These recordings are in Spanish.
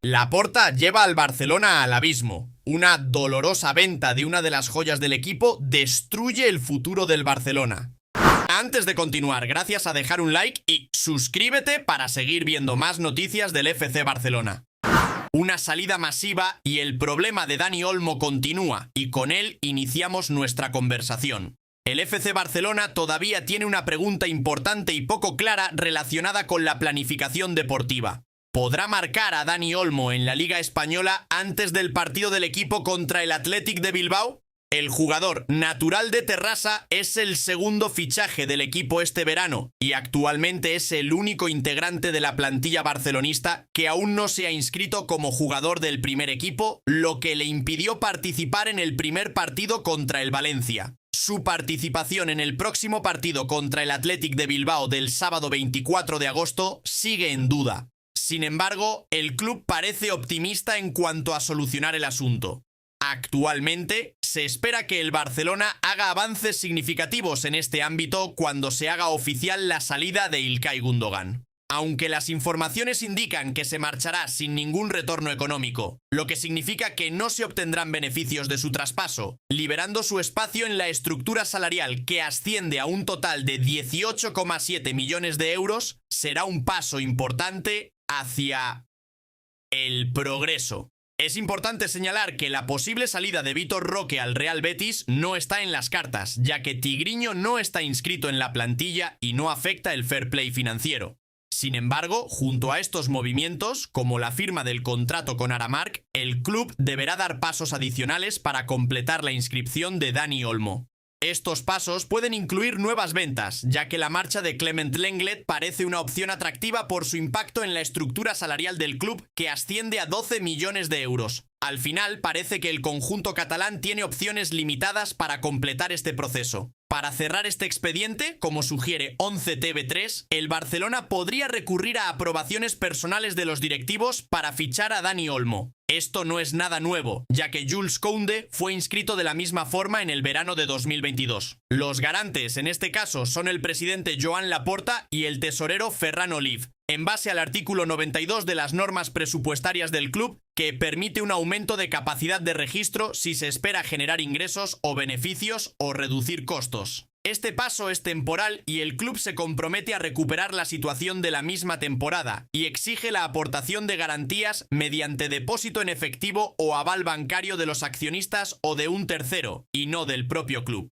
Laporta lleva al Barcelona al abismo. Una dolorosa venta de una de las joyas del equipo destruye el futuro del Barcelona. Antes de continuar, gracias a dejar un like y suscríbete para seguir viendo más noticias del FC Barcelona. Una salida masiva y el problema de Dani Olmo continúa, y con él iniciamos nuestra conversación. El FC Barcelona todavía tiene una pregunta importante y poco clara relacionada con la planificación deportiva. ¿Podrá marcar a Dani Olmo en la Liga Española antes del partido del equipo contra el Athletic de Bilbao? El jugador natural de Terrassa es el segundo fichaje del equipo este verano y actualmente es el único integrante de la plantilla barcelonista que aún no se ha inscrito como jugador del primer equipo, lo que le impidió participar en el primer partido contra el Valencia. Su participación en el próximo partido contra el Athletic de Bilbao del sábado 24 de agosto sigue en duda. Sin embargo, el club parece optimista en cuanto a solucionar el asunto. Actualmente, se espera que el Barcelona haga avances significativos en este ámbito cuando se haga oficial la salida de İlkay Gündoğan. Aunque las informaciones indican que se marchará sin ningún retorno económico, lo que significa que no se obtendrán beneficios de su traspaso, liberando su espacio en la estructura salarial que asciende a un total de 18,7 millones de euros, será un paso importante hacia el progreso. Es importante señalar que la posible salida de Vitor Roque al Real Betis no está en las cartas, ya que Tigriño no está inscrito en la plantilla y no afecta el fair play financiero. Sin embargo, junto a estos movimientos, como la firma del contrato con Aramark, el club deberá dar pasos adicionales para completar la inscripción de Dani Olmo. Estos pasos pueden incluir nuevas ventas, ya que la marcha de Clement Lenglet parece una opción atractiva por su impacto en la estructura salarial del club, que asciende a 12 millones de euros. Al final, parece que el conjunto catalán tiene opciones limitadas para completar este proceso. Para cerrar este expediente, como sugiere 11TV3, el Barcelona podría recurrir a aprobaciones personales de los directivos para fichar a Dani Olmo. Esto no es nada nuevo, ya que Jules Koundé fue inscrito de la misma forma en el verano de 2022. Los garantes en este caso son el presidente Joan Laporta y el tesorero Ferran Olive, en base al artículo 92 de las normas presupuestarias del club, que permite un aumento de capacidad de registro si se espera generar ingresos o beneficios o reducir costos. Este paso es temporal y el club se compromete a recuperar la situación de la misma temporada y exige la aportación de garantías mediante depósito en efectivo o aval bancario de los accionistas o de un tercero, y no del propio club.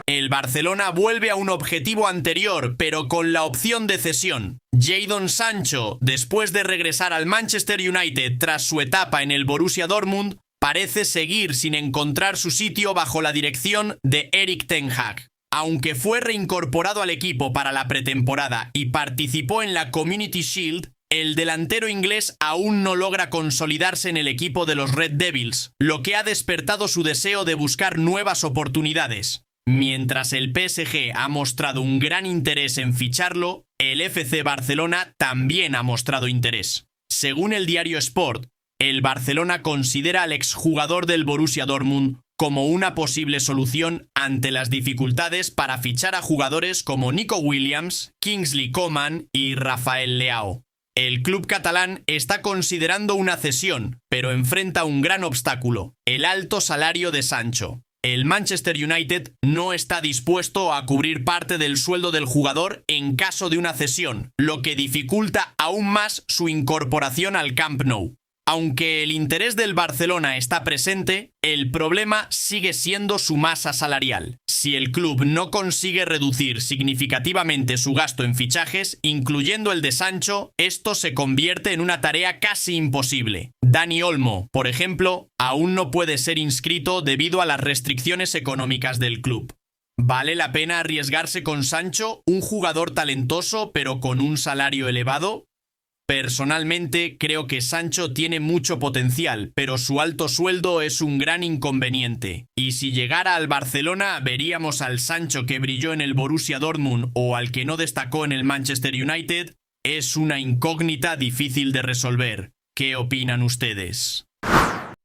El Barcelona vuelve a un objetivo anterior, pero con la opción de cesión. Jadon Sancho, después de regresar al Manchester United tras su etapa en el Borussia Dortmund, parece seguir sin encontrar su sitio bajo la dirección de Erik ten Hag. Aunque fue reincorporado al equipo para la pretemporada y participó en la Community Shield, el delantero inglés aún no logra consolidarse en el equipo de los Red Devils, lo que ha despertado su deseo de buscar nuevas oportunidades. Mientras el PSG ha mostrado un gran interés en ficharlo, el FC Barcelona también ha mostrado interés. Según el diario Sport, el Barcelona considera al exjugador del Borussia Dortmund como una posible solución ante las dificultades para fichar a jugadores como Nico Williams, Kingsley Coman y Rafael Leao. El club catalán está considerando una cesión, pero enfrenta un gran obstáculo: el alto salario de Sancho. El Manchester United no está dispuesto a cubrir parte del sueldo del jugador en caso de una cesión, lo que dificulta aún más su incorporación al Camp Nou. Aunque el interés del Barcelona está presente, el problema sigue siendo su masa salarial. Si el club no consigue reducir significativamente su gasto en fichajes, incluyendo el de Sancho, esto se convierte en una tarea casi imposible. Dani Olmo, por ejemplo, aún no puede ser inscrito debido a las restricciones económicas del club. ¿Vale la pena arriesgarse con Sancho, un jugador talentoso pero con un salario elevado? Personalmente creo que Sancho tiene mucho potencial, pero su alto sueldo es un gran inconveniente. Y si llegara al Barcelona, veríamos al Sancho que brilló en el Borussia Dortmund o al que no destacó en el Manchester United. Es una incógnita difícil de resolver. ¿Qué opinan ustedes?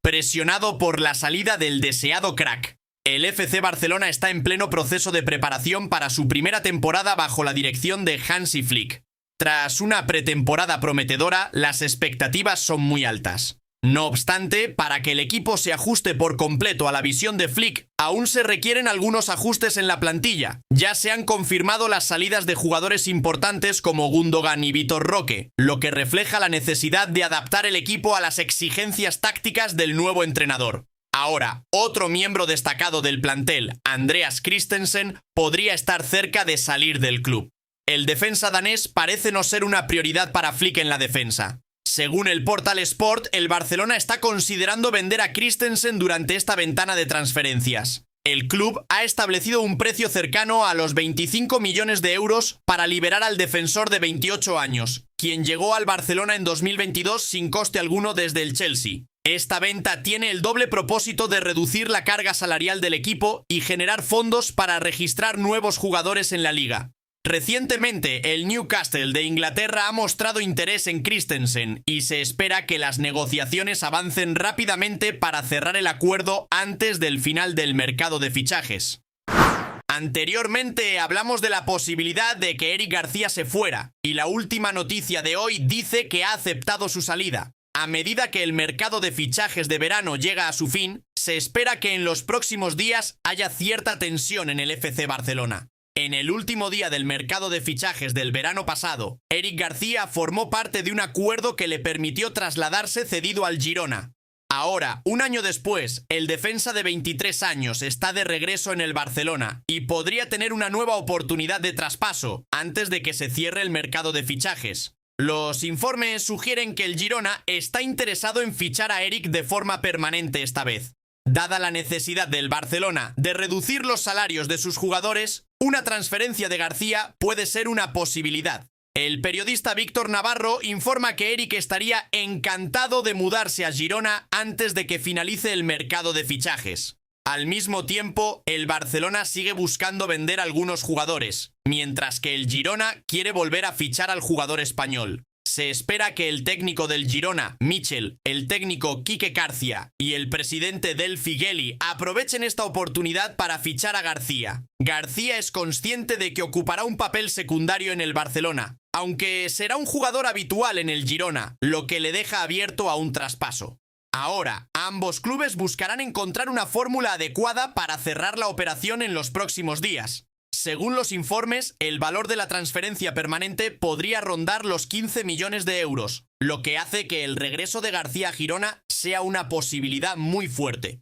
Presionado por la salida del deseado crack, el FC Barcelona está en pleno proceso de preparación para su primera temporada bajo la dirección de Hansi Flick. Tras una pretemporada prometedora, las expectativas son muy altas. No obstante, para que el equipo se ajuste por completo a la visión de Flick, aún se requieren algunos ajustes en la plantilla. Ya se han confirmado las salidas de jugadores importantes como Gundogan y Vitor Roque, lo que refleja la necesidad de adaptar el equipo a las exigencias tácticas del nuevo entrenador. Ahora, otro miembro destacado del plantel, Andreas Christensen, podría estar cerca de salir del club. El defensa danés parece no ser una prioridad para Flick en la defensa. Según el portal Sport, el Barcelona está considerando vender a Christensen durante esta ventana de transferencias. El club ha establecido un precio cercano a los 25 millones de euros para liberar al defensor de 28 años, quien llegó al Barcelona en 2022 sin coste alguno desde el Chelsea. Esta venta tiene el doble propósito de reducir la carga salarial del equipo y generar fondos para registrar nuevos jugadores en la liga. Recientemente, el Newcastle de Inglaterra ha mostrado interés en Christensen y se espera que las negociaciones avancen rápidamente para cerrar el acuerdo antes del final del mercado de fichajes. Anteriormente hablamos de la posibilidad de que Eric García se fuera, y la última noticia de hoy dice que ha aceptado su salida. A medida que el mercado de fichajes de verano llega a su fin, se espera que en los próximos días haya cierta tensión en el FC Barcelona. En el último día del mercado de fichajes del verano pasado, Eric García formó parte de un acuerdo que le permitió trasladarse cedido al Girona. Ahora, un año después, el defensa de 23 años está de regreso en el Barcelona y podría tener una nueva oportunidad de traspaso antes de que se cierre el mercado de fichajes. Los informes sugieren que el Girona está interesado en fichar a Eric de forma permanente esta vez. Dada la necesidad del Barcelona de reducir los salarios de sus jugadores, una transferencia de García puede ser una posibilidad. El periodista Víctor Navarro informa que Eric estaría encantado de mudarse a Girona antes de que finalice el mercado de fichajes. Al mismo tiempo, el Barcelona sigue buscando vender algunos jugadores, mientras que el Girona quiere volver a fichar al jugador español. Se espera que el técnico del Girona, Michel, el técnico Quique García y el presidente Del Figueli aprovechen esta oportunidad para fichar a García. García es consciente de que ocupará un papel secundario en el Barcelona, aunque será un jugador habitual en el Girona, lo que le deja abierto a un traspaso. Ahora, ambos clubes buscarán encontrar una fórmula adecuada para cerrar la operación en los próximos días. Según los informes, el valor de la transferencia permanente podría rondar los 15 millones de euros, lo que hace que el regreso de García a Girona sea una posibilidad muy fuerte.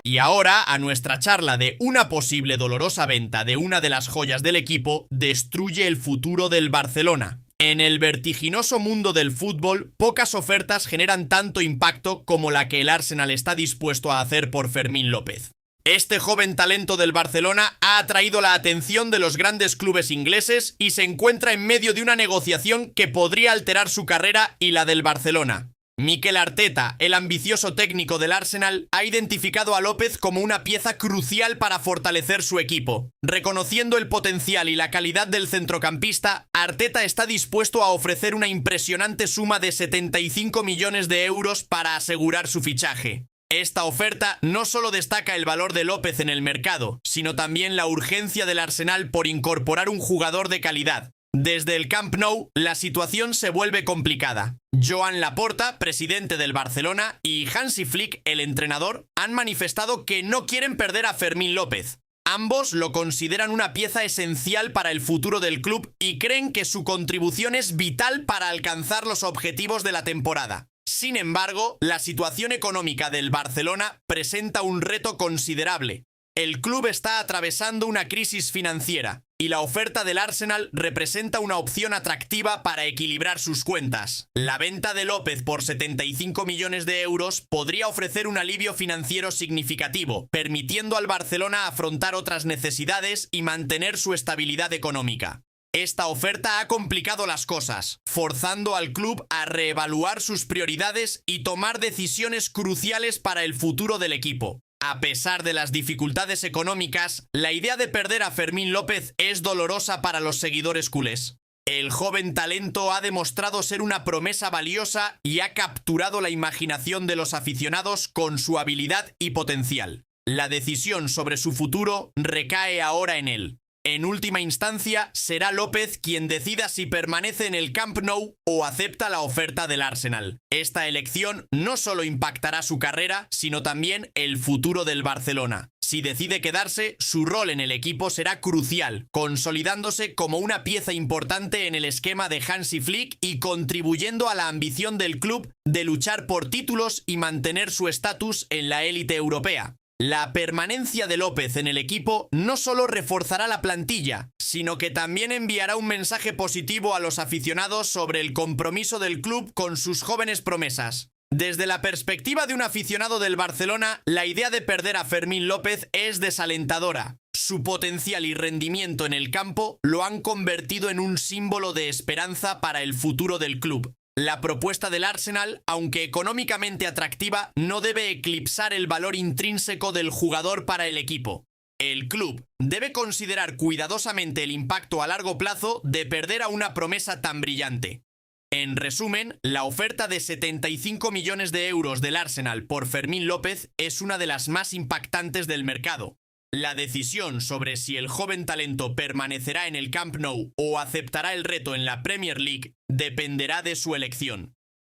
Y ahora, a nuestra charla de una posible dolorosa venta de una de las joyas del equipo destruye el futuro del Barcelona. En el vertiginoso mundo del fútbol, pocas ofertas generan tanto impacto como la que el Arsenal está dispuesto a hacer por Fermín López. Este joven talento del Barcelona ha atraído la atención de los grandes clubes ingleses y se encuentra en medio de una negociación que podría alterar su carrera y la del Barcelona. Mikel Arteta, el ambicioso técnico del Arsenal, ha identificado a López como una pieza crucial para fortalecer su equipo. Reconociendo el potencial y la calidad del centrocampista, Arteta está dispuesto a ofrecer una impresionante suma de 75 millones de euros para asegurar su fichaje. Esta oferta no solo destaca el valor de López en el mercado, sino también la urgencia del Arsenal por incorporar un jugador de calidad. Desde el Camp Nou, la situación se vuelve complicada. Joan Laporta, presidente del Barcelona, y Hansi Flick, el entrenador, han manifestado que no quieren perder a Fermín López. Ambos lo consideran una pieza esencial para el futuro del club y creen que su contribución es vital para alcanzar los objetivos de la temporada. Sin embargo, la situación económica del Barcelona presenta un reto considerable. El club está atravesando una crisis financiera y la oferta del Arsenal representa una opción atractiva para equilibrar sus cuentas. La venta de López por 75 millones de euros podría ofrecer un alivio financiero significativo, permitiendo al Barcelona afrontar otras necesidades y mantener su estabilidad económica. Esta oferta ha complicado las cosas, forzando al club a reevaluar sus prioridades y tomar decisiones cruciales para el futuro del equipo. A pesar de las dificultades económicas, la idea de perder a Fermín López es dolorosa para los seguidores culés. El joven talento ha demostrado ser una promesa valiosa y ha capturado la imaginación de los aficionados con su habilidad y potencial. La decisión sobre su futuro recae ahora en él. En última instancia, será López quien decida si permanece en el Camp Nou o acepta la oferta del Arsenal. Esta elección no solo impactará su carrera, sino también el futuro del Barcelona. Si decide quedarse, su rol en el equipo será crucial, consolidándose como una pieza importante en el esquema de Hansi Flick y contribuyendo a la ambición del club de luchar por títulos y mantener su estatus en la élite europea. La permanencia de López en el equipo no solo reforzará la plantilla, sino que también enviará un mensaje positivo a los aficionados sobre el compromiso del club con sus jóvenes promesas. Desde la perspectiva de un aficionado del Barcelona, la idea de perder a Fermín López es desalentadora. Su potencial y rendimiento en el campo lo han convertido en un símbolo de esperanza para el futuro del club. La propuesta del Arsenal, aunque económicamente atractiva, no debe eclipsar el valor intrínseco del jugador para el equipo. El club debe considerar cuidadosamente el impacto a largo plazo de perder a una promesa tan brillante. En resumen, la oferta de 75 millones de euros del Arsenal por Fermín López es una de las más impactantes del mercado. La decisión sobre si el joven talento permanecerá en el Camp Nou o aceptará el reto en la Premier League dependerá de su elección.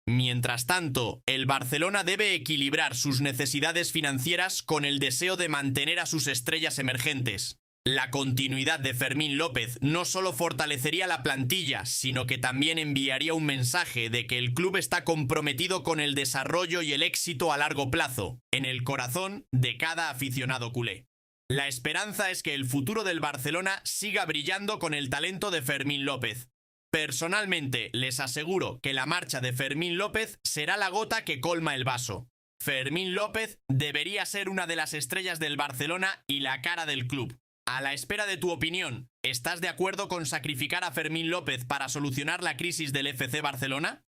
Mientras tanto, el Barcelona debe equilibrar sus necesidades financieras con el deseo de mantener a sus estrellas emergentes. La continuidad de Fermín López no solo fortalecería la plantilla, sino que también enviaría un mensaje de que el club está comprometido con el desarrollo y el éxito a largo plazo, en el corazón de cada aficionado culé. La esperanza es que el futuro del Barcelona siga brillando con el talento de Fermín López. Personalmente, les aseguro que la marcha de Fermín López será la gota que colma el vaso. Fermín López debería ser una de las estrellas del Barcelona y la cara del club. A la espera de tu opinión, ¿estás de acuerdo con sacrificar a Fermín López para solucionar la crisis del FC Barcelona?